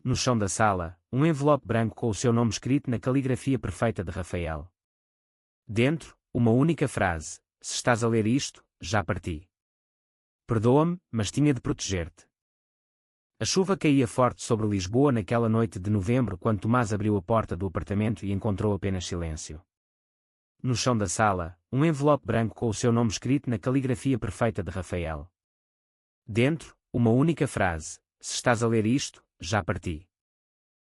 No chão da sala, um envelope branco com o seu nome escrito na caligrafia perfeita de Rafael. Dentro, uma única frase: se estás a ler isto, já parti. Perdoa-me, mas tinha de proteger-te. A chuva caía forte sobre Lisboa naquela noite de novembro quando Tomás abriu a porta do apartamento e encontrou apenas silêncio. No chão da sala, um envelope branco com o seu nome escrito na caligrafia perfeita de Rafael. Dentro, uma única frase: se estás a ler isto, já parti.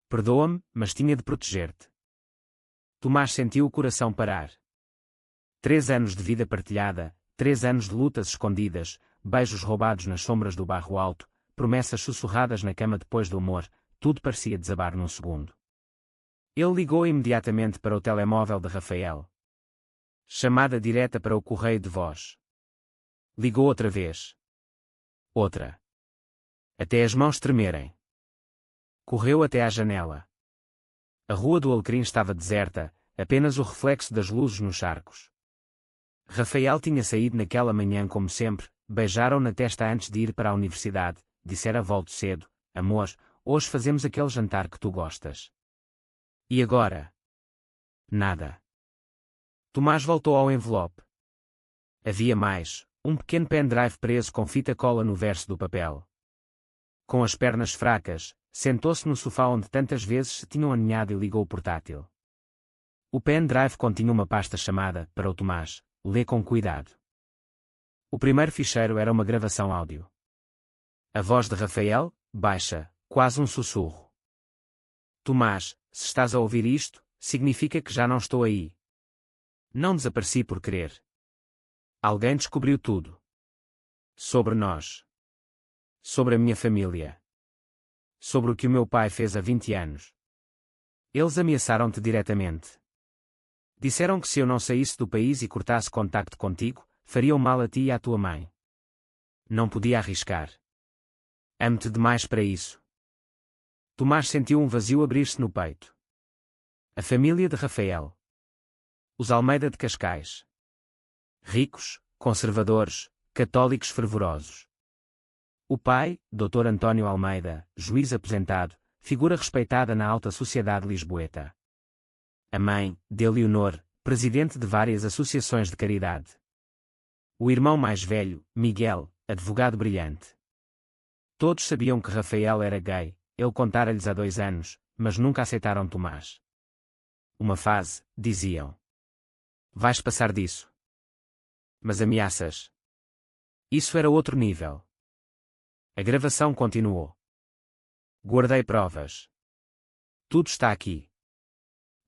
Perdoa-me, mas tinha de proteger-te. Tomás sentiu o coração parar. 3 anos de vida partilhada, 3 anos de lutas escondidas, beijos roubados nas sombras do bairro alto, promessas sussurradas na cama depois do amor, tudo parecia desabar num segundo. Ele ligou imediatamente para o telemóvel de Rafael. Chamada direta para o correio de voz. Ligou outra vez. Outra. Até as mãos tremerem. Correu até à janela. A rua do Alecrim estava deserta, apenas o reflexo das luzes nos charcos. Rafael tinha saído naquela manhã como sempre, beijaram na testa antes de ir para a universidade, dissera volto cedo, amor, hoje fazemos aquele jantar que tu gostas. E agora? Nada. Tomás voltou ao envelope. Havia mais, um pequeno pendrive preso com fita cola no verso do papel. Com as pernas fracas, sentou-se no sofá onde tantas vezes se tinham aninhado e ligou o portátil. O pendrive continha uma pasta chamada, para o Tomás, lê com cuidado. O primeiro ficheiro era uma gravação áudio. A voz de Rafael, baixa, quase um sussurro. Tomás, se estás a ouvir isto, significa que já não estou aí. Não desapareci por querer. Alguém descobriu tudo. Sobre nós. Sobre a minha família. Sobre o que o meu pai fez há 20 anos. Eles ameaçaram-te diretamente. Disseram que se eu não saísse do país e cortasse contacto contigo, fariam mal a ti e à tua mãe. Não podia arriscar. Amo-te demais para isso. Tomás sentiu um vazio abrir-se no peito. A família de Rafael. Os Almeida de Cascais. Ricos, conservadores, católicos fervorosos. O pai, Dr. António Almeida, juiz aposentado, figura respeitada na alta sociedade lisboeta. A mãe, de Leonor, presidente de várias associações de caridade. O irmão mais velho, Miguel, advogado brilhante. Todos sabiam que Rafael era gay, ele contara-lhes há 2 anos, mas nunca aceitaram Tomás. Uma fase, diziam. Vais passar disso. Mas ameaças. Isso era outro nível. A gravação continuou. Guardei provas. Tudo está aqui.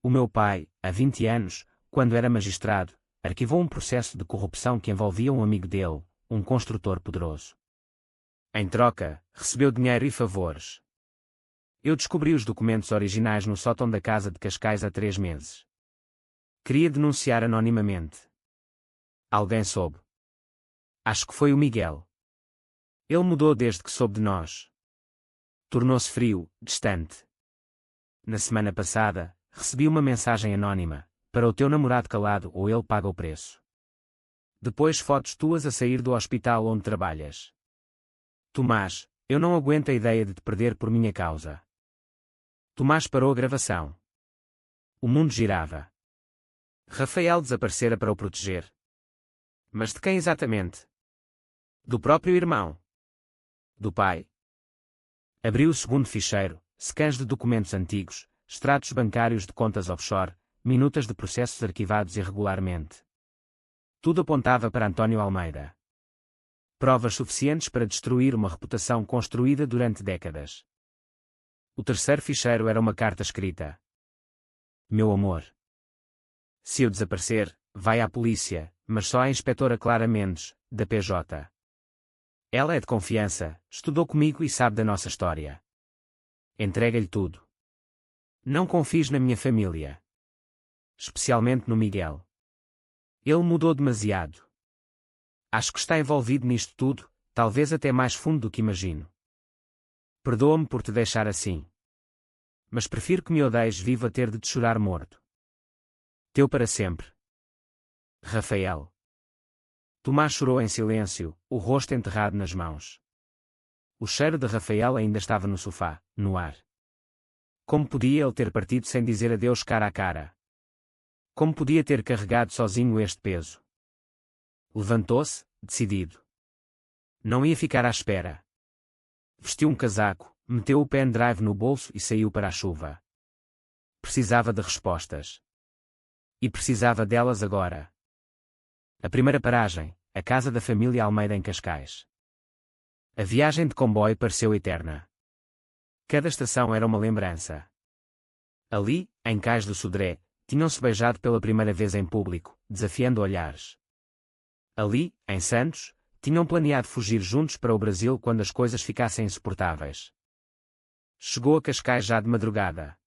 O meu pai, há 20 anos, quando era magistrado, arquivou um processo de corrupção que envolvia um amigo dele, um construtor poderoso. Em troca, recebeu dinheiro e favores. Eu descobri os documentos originais no sótão da casa de Cascais há 3 meses. Queria denunciar anonimamente. Alguém soube. Acho que foi o Miguel. Ele mudou desde que soube de nós. Tornou-se frio, distante. Na semana passada, recebi uma mensagem anónima, para o teu namorado calado ou ele paga o preço. Depois fotos tuas a sair do hospital onde trabalhas. Tomás, eu não aguento a ideia de te perder por minha causa. Tomás parou a gravação. O mundo girava. Rafael desaparecera para o proteger. Mas de quem exatamente? Do próprio irmão. Do pai. Abriu o segundo ficheiro, scans de documentos antigos, extratos bancários de contas offshore, minutas de processos arquivados irregularmente. Tudo apontava para António Almeida. Provas suficientes para destruir uma reputação construída durante décadas. O terceiro ficheiro era uma carta escrita. Meu amor. Se eu desaparecer, vai à polícia, mas só à inspetora Clara Mendes, da PJ. Ela é de confiança, estudou comigo e sabe da nossa história. Entrega-lhe tudo. Não confies na minha família. Especialmente no Miguel. Ele mudou demasiado. Acho que está envolvido nisto tudo, talvez até mais fundo do que imagino. Perdoa-me por te deixar assim. Mas prefiro que me odeies vivo a ter de te chorar morto. Teu para sempre. Rafael. Tomás chorou em silêncio, o rosto enterrado nas mãos. O cheiro de Rafael ainda estava no sofá, no ar. Como podia ele ter partido sem dizer adeus cara a cara? Como podia ter carregado sozinho este peso? Levantou-se, decidido. Não ia ficar à espera. Vestiu um casaco, meteu o pendrive no bolso e saiu para a chuva. Precisava de respostas. E precisava delas agora. A primeira paragem, a casa da família Almeida em Cascais. A viagem de comboio pareceu eterna. Cada estação era uma lembrança. Ali, em Cais do Sodré, tinham-se beijado pela primeira vez em público, desafiando olhares. Ali, em Santos, tinham planeado fugir juntos para o Brasil quando as coisas ficassem insuportáveis. Chegou a Cascais já de madrugada.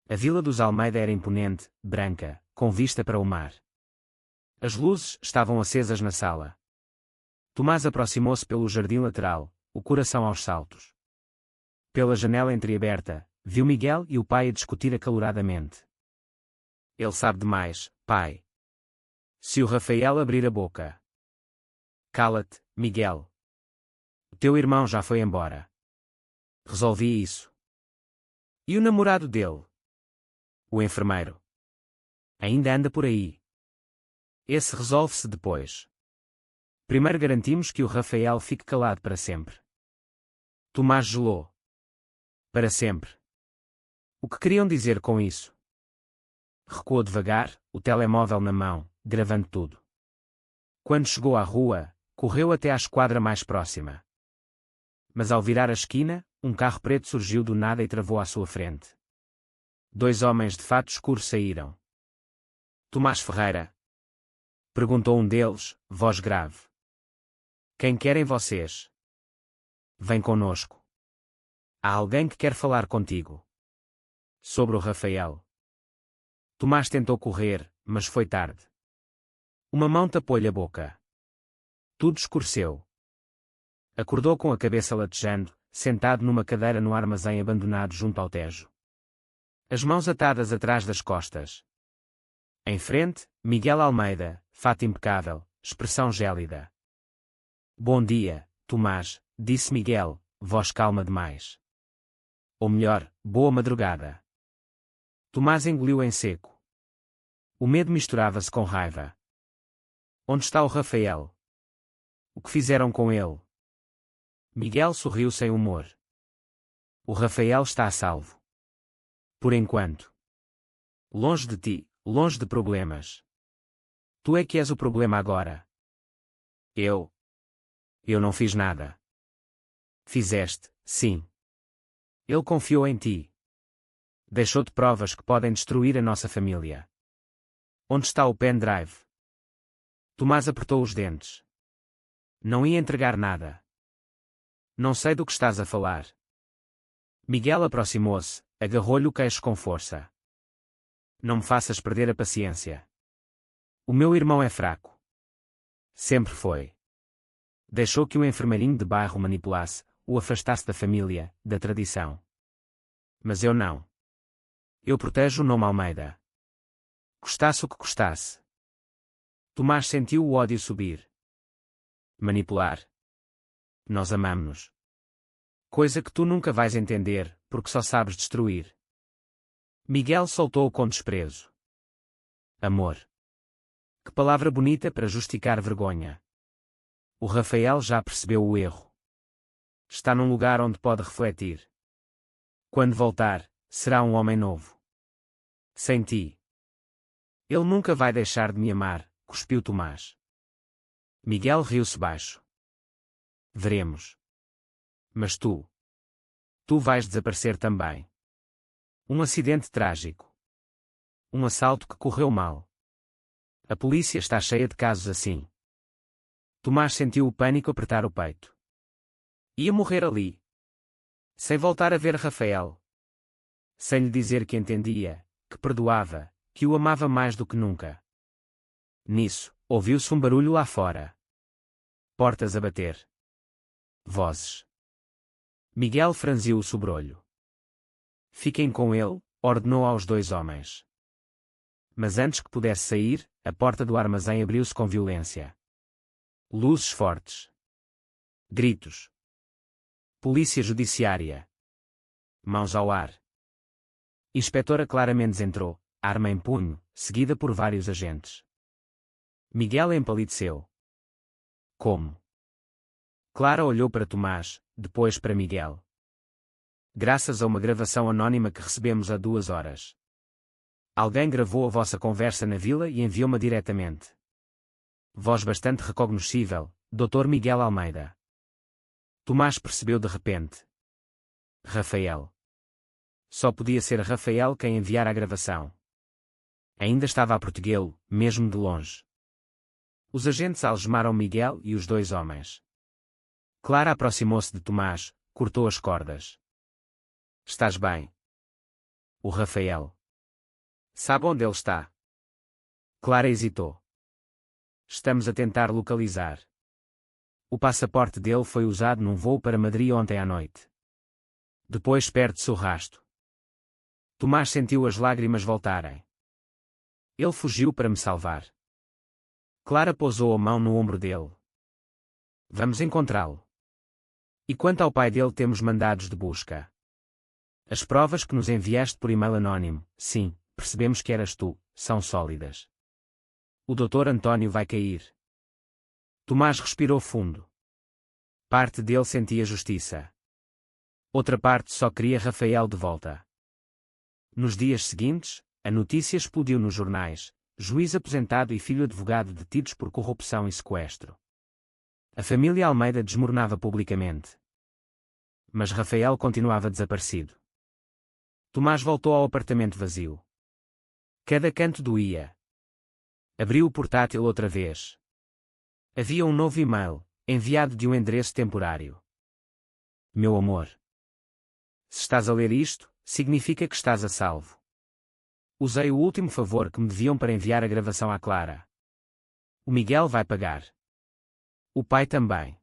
A vila dos Almeida era imponente, branca, com vista para o mar. As luzes estavam acesas na sala. Tomás aproximou-se pelo jardim lateral, o coração aos saltos. Pela janela entreaberta, viu Miguel e o pai a discutir acaloradamente. Ele sabe demais, pai. Se o Rafael abrir a boca. Cala-te, Miguel. O teu irmão já foi embora. Resolvi isso. E o namorado dele? O enfermeiro. Ainda anda por aí. Esse resolve-se depois. Primeiro garantimos que o Rafael fique calado para sempre. Tomás gelou. Para sempre. O que queriam dizer com isso? Recuou devagar, o telemóvel na mão, gravando tudo. Quando chegou à rua, correu até à esquadra mais próxima. Mas ao virar a esquina, um carro preto surgiu do nada e travou à sua frente. 2 homens de fato escuro saíram. Tomás Ferreira? Perguntou um deles, voz grave. Quem querem vocês? Vem conosco. Há alguém que quer falar contigo. Sobre o Rafael. Tomás tentou correr, mas foi tarde. Uma mão tapou-lhe a boca. Tudo escureceu. Acordou com a cabeça latejando, sentado numa cadeira no armazém abandonado junto ao Tejo. As mãos atadas atrás das costas. Em frente, Miguel Almeida, fato impecável, expressão gélida. Bom dia, Tomás, disse Miguel, voz calma demais. Ou melhor, boa madrugada. Tomás engoliu em seco. O medo misturava-se com raiva. Onde está o Rafael? O que fizeram com ele? Miguel sorriu sem humor. O Rafael está a salvo. Por enquanto. Longe de ti, longe de problemas. Tu é que és o problema agora. Eu não fiz nada. Fizeste, sim. Ele confiou em ti. Deixou-te provas que podem destruir a nossa família. Onde está o pendrive? Tomás apertou os dentes. Não ia entregar nada. Não sei do que estás a falar. Miguel aproximou-se, agarrou-lhe o queixo com força. Não me faças perder a paciência. O meu irmão é fraco. Sempre foi. Deixou que o enfermeirinho de bairro o manipulasse, o afastasse da família, da tradição. Mas eu não. Eu protejo o nome Almeida. Custasse o que custasse. Tomás sentiu o ódio subir. Manipular. Nós amamo-nos. Coisa que tu nunca vais entender, porque só sabes destruir. Miguel soltou-o com desprezo. Amor. Que palavra bonita para justificar vergonha. O Rafael já percebeu o erro. Está num lugar onde pode refletir. Quando voltar, será um homem novo. Sem ti. Ele nunca vai deixar de me amar, cuspiu Tomás. Miguel riu-se baixo. Veremos. Mas tu vais desaparecer também. Um acidente trágico. Um assalto que correu mal. A polícia está cheia de casos assim. Tomás sentiu o pânico apertar o peito. Ia morrer ali. Sem voltar a ver Rafael. Sem lhe dizer que entendia, que perdoava, que o amava mais do que nunca. Nisso, ouviu-se um barulho lá fora. Portas a bater. Vozes. Miguel franziu o sobrolho. Fiquem com ele, ordenou aos 2 homens. Mas antes que pudesse sair, a porta do armazém abriu-se com violência. Luzes fortes. Gritos. Polícia judiciária. Mãos ao ar. Inspetora Clara Mendes entrou, arma em punho, seguida por vários agentes. Miguel empalideceu. Como? Clara olhou para Tomás, depois para Miguel. Graças a uma gravação anónima que recebemos há 2 horas. Alguém gravou a vossa conversa na vila e enviou-me diretamente. Voz bastante recognoscível, Dr. Miguel Almeida. Tomás percebeu de repente. Rafael. Só podia ser Rafael quem enviara a gravação. Ainda estava a perseguê-lo, mesmo de longe. Os agentes algemaram Miguel e os 2 homens. Clara aproximou-se de Tomás, cortou as cordas. Estás bem? O Rafael. Sabe onde ele está? Clara hesitou. Estamos a tentar localizar. O passaporte dele foi usado num voo para Madrid ontem à noite. Depois perde-se o rastro. Tomás sentiu as lágrimas voltarem. Ele fugiu para me salvar. Clara pousou a mão no ombro dele. Vamos encontrá-lo. E quanto ao pai dele, temos mandados de busca. As provas que nos enviaste por e-mail anónimo, sim, percebemos que eras tu, são sólidas. O Dr. António vai cair. Tomás respirou fundo. Parte dele sentia justiça. Outra parte só queria Rafael de volta. Nos dias seguintes, a notícia explodiu nos jornais: juiz aposentado e filho advogado detidos por corrupção e sequestro. A família Almeida desmoronava publicamente. Mas Rafael continuava desaparecido. Tomás voltou ao apartamento vazio. Cada canto doía. Abriu o portátil outra vez. Havia um novo e-mail, enviado de um endereço temporário. Meu amor. Se estás a ler isto, significa que estás a salvo. Usei o último favor que me deviam para enviar a gravação à Clara. O Miguel vai pagar. O pai também.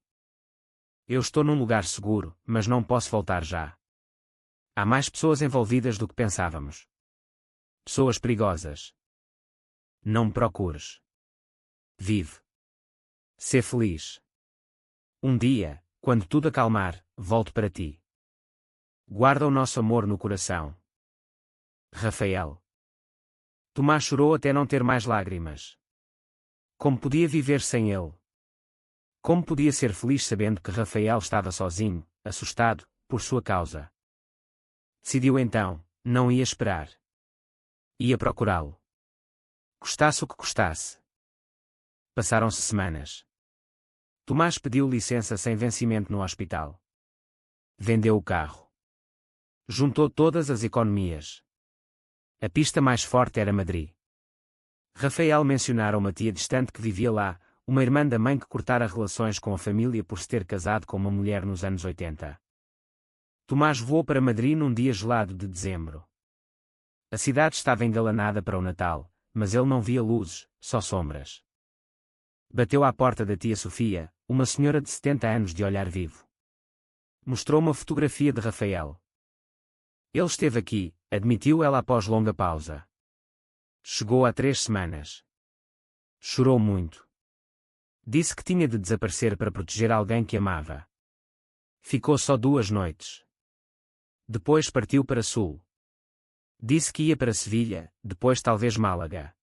Eu estou num lugar seguro, mas não posso voltar já. Há mais pessoas envolvidas do que pensávamos. Pessoas perigosas. Não me procures. Vive. Sê feliz. Um dia, quando tudo acalmar, volto para ti. Guarda o nosso amor no coração. Rafael. Tomás chorou até não ter mais lágrimas. Como podia viver sem ele? Como podia ser feliz sabendo que Rafael estava sozinho, assustado, por sua causa? Decidiu então, não ia esperar. Ia procurá-lo. Custasse o que custasse. Passaram-se semanas. Tomás pediu licença sem vencimento no hospital. Vendeu o carro. Juntou todas as economias. A pista mais forte era Madrid. Rafael mencionara uma tia distante que vivia lá, uma irmã da mãe que cortara relações com a família por se ter casado com uma mulher nos anos 80. Tomás voou para Madrid num dia gelado de dezembro. A cidade estava engalanada para o Natal, mas ele não via luzes, só sombras. Bateu à porta da tia Sofia, uma senhora de 70 anos de olhar vivo. Mostrou uma fotografia de Rafael. Ele esteve aqui, admitiu ela após longa pausa. Chegou há 3 semanas. Chorou muito. Disse que tinha de desaparecer para proteger alguém que amava. Ficou só 2 noites. Depois partiu para Sul. Disse que ia para Sevilha, depois talvez Málaga.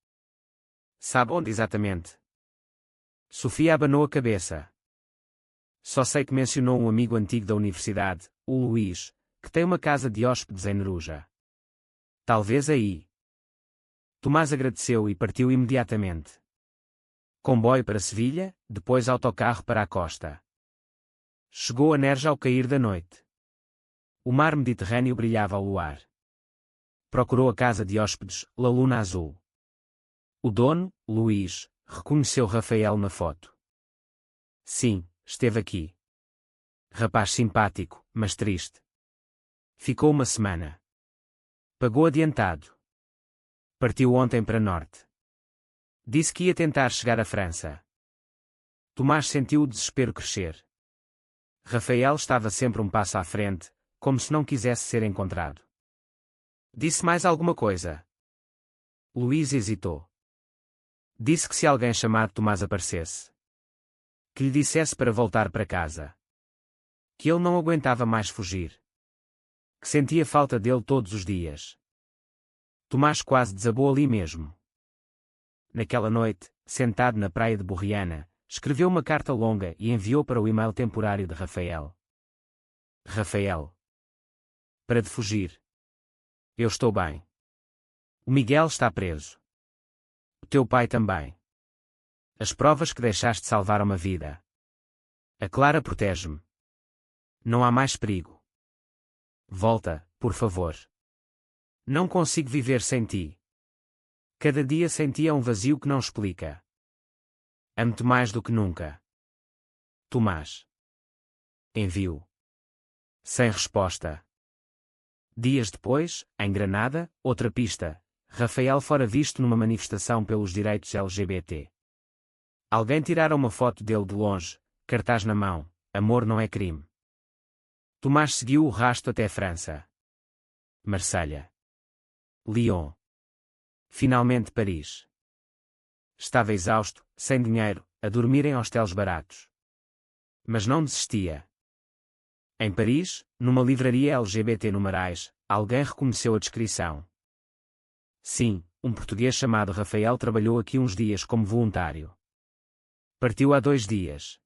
Sabe onde exatamente? Sofia abanou a cabeça. Só sei que mencionou um amigo antigo da universidade, o Luís, que tem uma casa de hóspedes em Neruja. Talvez aí. Tomás agradeceu e partiu imediatamente. Comboio para Sevilha, depois autocarro para a costa. Chegou a Nerja ao cair da noite. O mar Mediterrâneo brilhava ao luar. Procurou a casa de hóspedes, La Luna Azul. O dono, Luís, reconheceu Rafael na foto. Sim, esteve aqui. Rapaz simpático, mas triste. Ficou uma semana. Pagou adiantado. Partiu ontem para norte. Disse que ia tentar chegar à França. Tomás sentiu o desespero crescer. Rafael estava sempre um passo à frente, como se não quisesse ser encontrado. Disse mais alguma coisa? Luís hesitou. Disse que se alguém chamado Tomás aparecesse, que lhe dissesse para voltar para casa. Que ele não aguentava mais fugir. Que sentia falta dele todos os dias. Tomás quase desabou ali mesmo. Naquela noite, sentado na praia de Borriana, escreveu uma carta longa e enviou para o e-mail temporário de Rafael. Rafael. Para de fugir. Eu estou bem. O Miguel está preso. O teu pai também. As provas que deixaste salvaram a vida. A Clara protege-me. Não há mais perigo. Volta, por favor. Não consigo viver sem ti. Cada dia sem ti é um vazio que não explica. Amo-te mais do que nunca. Tomás. Envio. Sem resposta. Dias depois, em Granada, outra pista. Rafael fora visto numa manifestação pelos direitos LGBT. Alguém tirara uma foto dele de longe, cartaz na mão: amor não é crime. Tomás seguiu o rastro até França. Marselha. Lyon. Finalmente Paris. Estava exausto, sem dinheiro, a dormir em hostéis baratos. Mas não desistia. Em Paris, numa livraria LGBT no Marais, alguém reconheceu a descrição. Sim, um português chamado Rafael trabalhou aqui uns dias como voluntário. Partiu há 2 dias.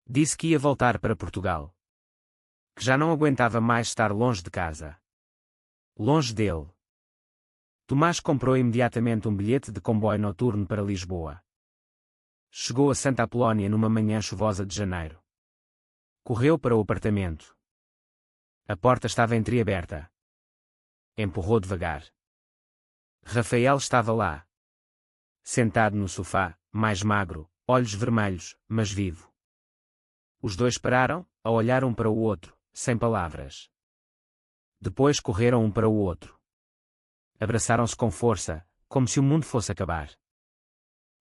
Disse que ia voltar para Portugal. Que já não aguentava mais estar longe de casa. Longe dele. Tomás comprou imediatamente um bilhete de comboio noturno para Lisboa. Chegou a Santa Apolónia numa manhã chuvosa de janeiro. Correu para o apartamento. A porta estava entreaberta. Empurrou devagar. Rafael estava lá. Sentado no sofá, mais magro, olhos vermelhos, mas vivo. Os dois pararam, a olhar um para o outro, sem palavras. Depois correram um para o outro. Abraçaram-se com força, como se o mundo fosse acabar.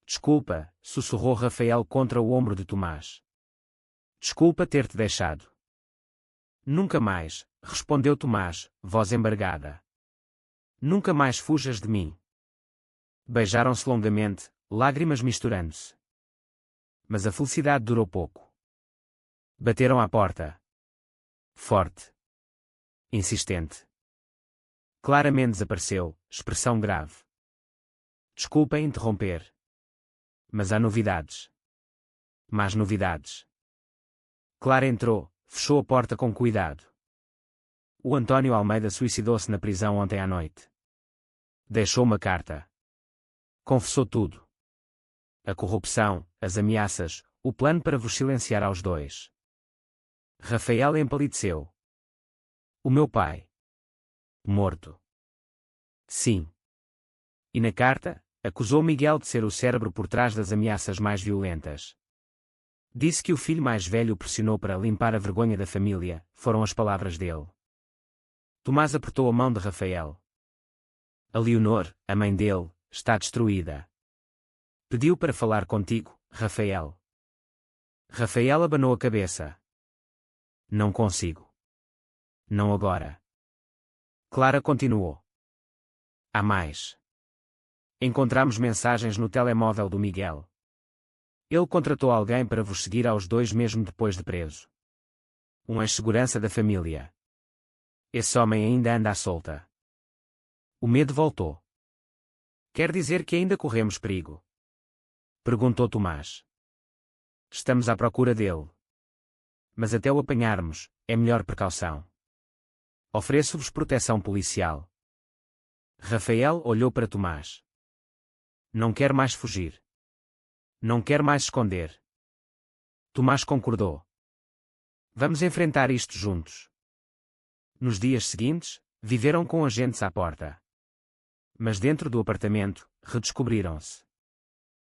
Desculpa, sussurrou Rafael contra o ombro de Tomás. Desculpa ter-te deixado. Nunca mais, respondeu Tomás, voz embargada. Nunca mais fujas de mim. Beijaram-se longamente, lágrimas misturando-se. Mas a felicidade durou pouco. Bateram à porta. Forte. Insistente. Claramente desapareceu, expressão grave. Desculpa interromper. Mas há novidades. Más novidades. Clara entrou, fechou a porta com cuidado. O António Almeida suicidou-se na prisão ontem à noite. Deixou uma carta. Confessou tudo. A corrupção, as ameaças, o plano para vos silenciar aos dois. Rafael empalideceu. O meu pai. Morto. Sim. E na carta, acusou Miguel de ser o cérebro por trás das ameaças mais violentas. Disse que o filho mais velho o pressionou para limpar a vergonha da família, foram as palavras dele. Tomás apertou a mão de Rafael. A Leonor, a mãe dele, está destruída. Pediu para falar contigo, Rafael. Rafael abanou a cabeça. Não consigo. Não agora. Clara continuou. Há mais. Encontramos mensagens no telemóvel do Miguel. Ele contratou alguém para vos seguir aos dois mesmo depois de preso. Um ex-segurança da família. Esse homem ainda anda à solta. O medo voltou. Quer dizer que ainda corremos perigo? Perguntou Tomás. Estamos à procura dele. Mas até o apanharmos, é melhor precaução. Ofereço-vos proteção policial. Rafael olhou para Tomás. Não quer mais fugir. Não quer mais esconder. Tomás concordou. Vamos enfrentar isto juntos. Nos dias seguintes, viveram com agentes à porta. Mas dentro do apartamento, redescobriram-se.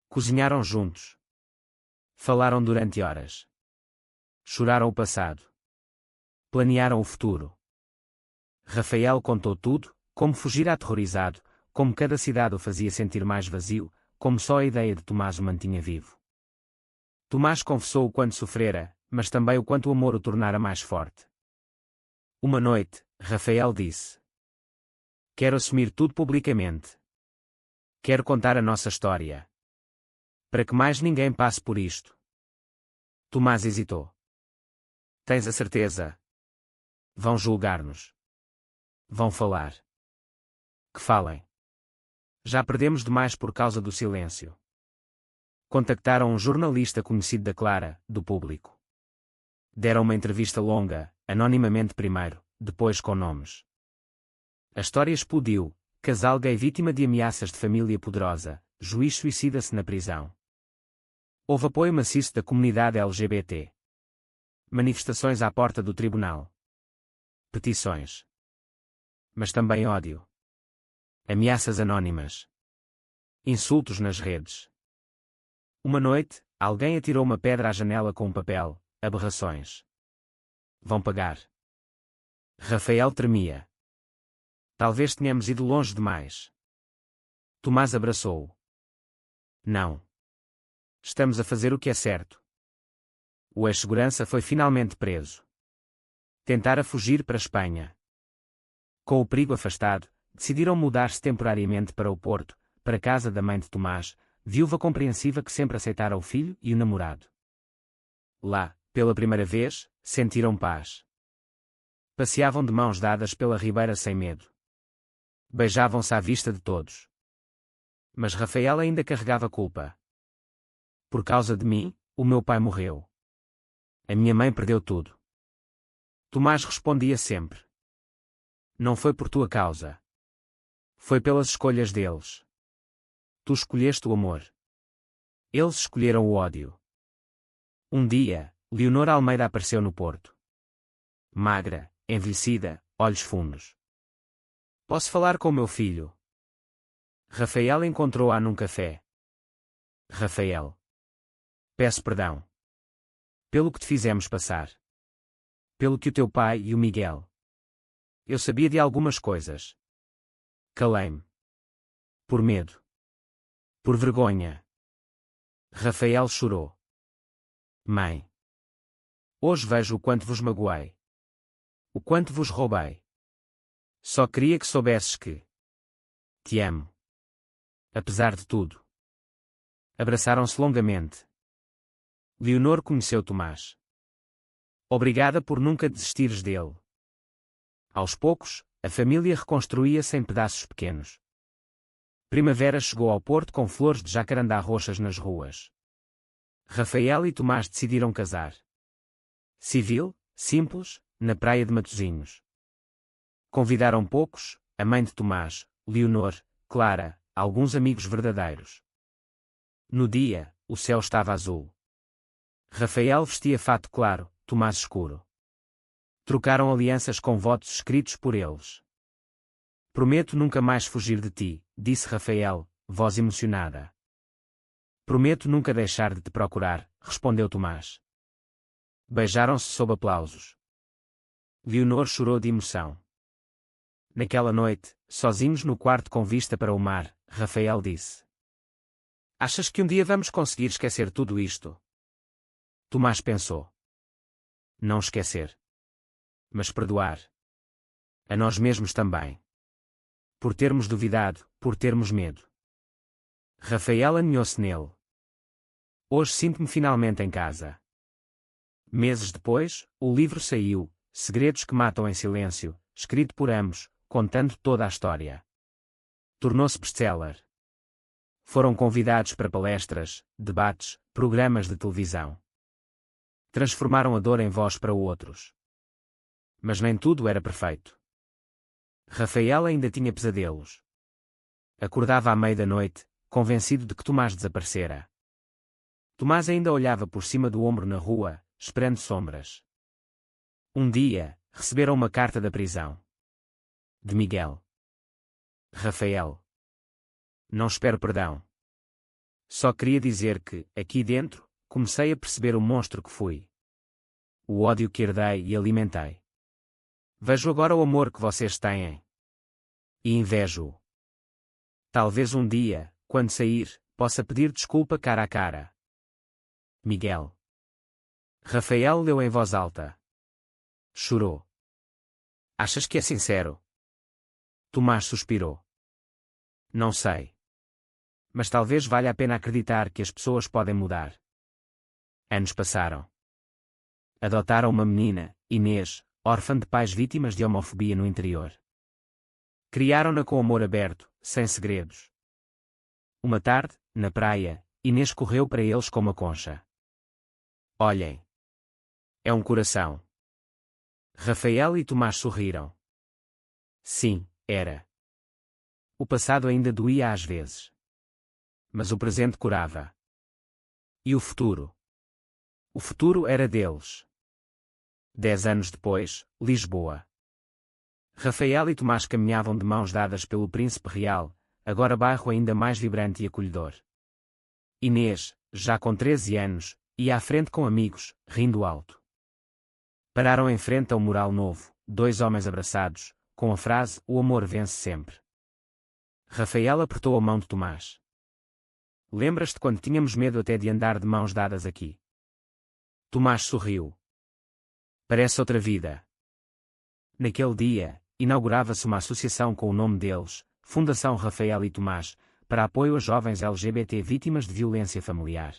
Cozinharam juntos. Falaram durante horas. Choraram o passado. Planearam o futuro. Rafael contou tudo, como fugir aterrorizado, como cada cidade o fazia sentir mais vazio, como só a ideia de Tomás o mantinha vivo. Tomás confessou o quanto sofrera, mas também o quanto o amor o tornara mais forte. Uma noite, Rafael disse: Quero assumir tudo publicamente. Quero contar a nossa história. Para que mais ninguém passe por isto. Tomás hesitou. Tens a certeza? Vão julgar-nos. Vão falar. Que falem. Já perdemos demais por causa do silêncio. Contactaram um jornalista conhecido da Clara, do Público. Deram uma entrevista longa, anonimamente primeiro, depois com nomes. A história explodiu. Casal gay vítima de ameaças de família poderosa, juiz suicida-se na prisão. Houve apoio maciço da comunidade LGBT. Manifestações à porta do tribunal. Petições. Mas também ódio. Ameaças anónimas. Insultos nas redes. Uma noite, alguém atirou uma pedra à janela com um papel. Aberrações. Vão pagar. Rafael tremia. Talvez tenhamos ido longe demais. Tomás abraçou-o. Não. Estamos a fazer o que é certo. O ex-segurança foi finalmente preso. Tentara fugir para a Espanha. Com o perigo afastado, decidiram mudar-se temporariamente para o Porto, para a casa da mãe de Tomás, viúva compreensiva que sempre aceitara o filho e o namorado. Lá, pela primeira vez, sentiram paz. Passeavam de mãos dadas pela ribeira sem medo. Beijavam-se à vista de todos. Mas Rafael ainda carregava culpa. Por causa de mim, o meu pai morreu. A minha mãe perdeu tudo. Tomás respondia sempre. Não foi por tua causa. Foi pelas escolhas deles. Tu escolheste o amor. Eles escolheram o ódio. Um dia, Leonor Almeida apareceu no Porto. Magra, envelhecida, olhos fundos. Posso falar com o meu filho? Rafael encontrou-a num café. Rafael. Peço perdão. Pelo que te fizemos passar. Pelo que o teu pai e o Miguel. Eu sabia de algumas coisas. Calei-me. Por medo. Por vergonha. Rafael chorou. Mãe. Hoje vejo o quanto vos magoei. O quanto vos roubei. Só queria que soubesses que te amo. Apesar de tudo. Abraçaram-se longamente. Leonor conheceu Tomás. Obrigada por nunca desistires dele. Aos poucos, a família reconstruía-se em pedaços pequenos. Primavera chegou ao Porto com flores de jacarandá roxas nas ruas. Rafael e Tomás decidiram casar. Civil, simples, na praia de Matosinhos. Convidaram poucos, a mãe de Tomás, Leonor, Clara, alguns amigos verdadeiros. No dia, o céu estava azul. Rafael vestia fato claro, Tomás escuro. Trocaram alianças com votos escritos por eles. Prometo nunca mais fugir de ti, disse Rafael, voz emocionada. Prometo nunca deixar de te procurar, respondeu Tomás. Beijaram-se sob aplausos. Leonor chorou de emoção. Naquela noite, sozinhos no quarto com vista para o mar, Rafael disse: Achas que um dia vamos conseguir esquecer tudo isto? Tomás pensou. Não esquecer. Mas perdoar. A nós mesmos também. Por termos duvidado, por termos medo. Rafael aninhou-se nele. Hoje sinto-me finalmente em casa. Meses depois, o livro saiu, Segredos que Matam em Silêncio, escrito por ambos, contando toda a história. Tornou-se best-seller. Foram convidados para palestras, debates, programas de televisão. Transformaram a dor em voz para outros. Mas nem tudo era perfeito. Rafael ainda tinha pesadelos. Acordava à meia-da-noite, convencido de que Tomás desaparecera. Tomás ainda olhava por cima do ombro na rua, esperando sombras. Um dia, receberam uma carta da prisão. De Miguel. Rafael. Não espero perdão. Só queria dizer que, aqui dentro, comecei a perceber o monstro que fui. O ódio que herdei e alimentei. Vejo agora o amor que vocês têm. E invejo-o. Talvez um dia, quando sair, possa pedir desculpa cara a cara. Miguel. Rafael leu em voz alta. Chorou. Achas que é sincero? Tomás suspirou. Não sei. Mas talvez valha a pena acreditar que as pessoas podem mudar. Anos passaram. Adotaram uma menina, Inês, órfã de pais vítimas de homofobia no interior. Criaram-na com amor aberto, sem segredos. Uma tarde, na praia, Inês correu para eles com uma concha. Olhem! É um coração. Rafael e Tomás sorriram. Sim, era. O passado ainda doía às vezes. Mas o presente curava. E o futuro? O futuro era deles. 10 anos depois, Lisboa. Rafael e Tomás caminhavam de mãos dadas pelo Príncipe Real, agora bairro ainda mais vibrante e acolhedor. Inês, já com 13 anos, ia à frente com amigos, rindo alto. Pararam em frente ao mural novo, dois homens abraçados, com a frase "O amor vence sempre". Rafael apertou a mão de Tomás. Lembras-te quando tínhamos medo até de andar de mãos dadas aqui? Tomás sorriu. Parece outra vida. Naquele dia, inaugurava-se uma associação com o nome deles, Fundação Rafael e Tomás, para apoio a jovens LGBT vítimas de violência familiar.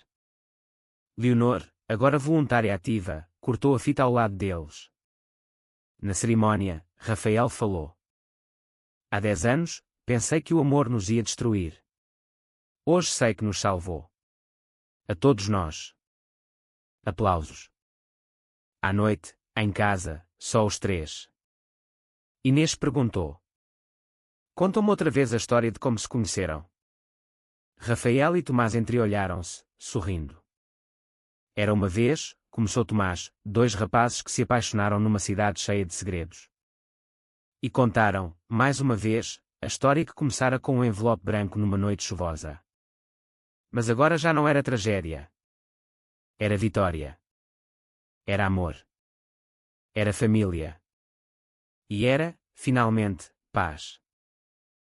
Leonor, agora voluntária ativa, cortou a fita ao lado deles. Na cerimónia, Rafael falou. Há 10 anos, pensei que o amor nos ia destruir. Hoje sei que nos salvou. A todos nós. Aplausos. À noite, em casa, só os três. Inês perguntou. Conta-me outra vez a história de como se conheceram. Rafael e Tomás entreolharam-se, sorrindo. Era uma vez, começou Tomás, dois rapazes que se apaixonaram numa cidade cheia de segredos. E contaram, mais uma vez, a história que começara com um envelope branco numa noite chuvosa. Mas agora já não era tragédia. Era vitória. Era amor. Era família. E era, finalmente, paz.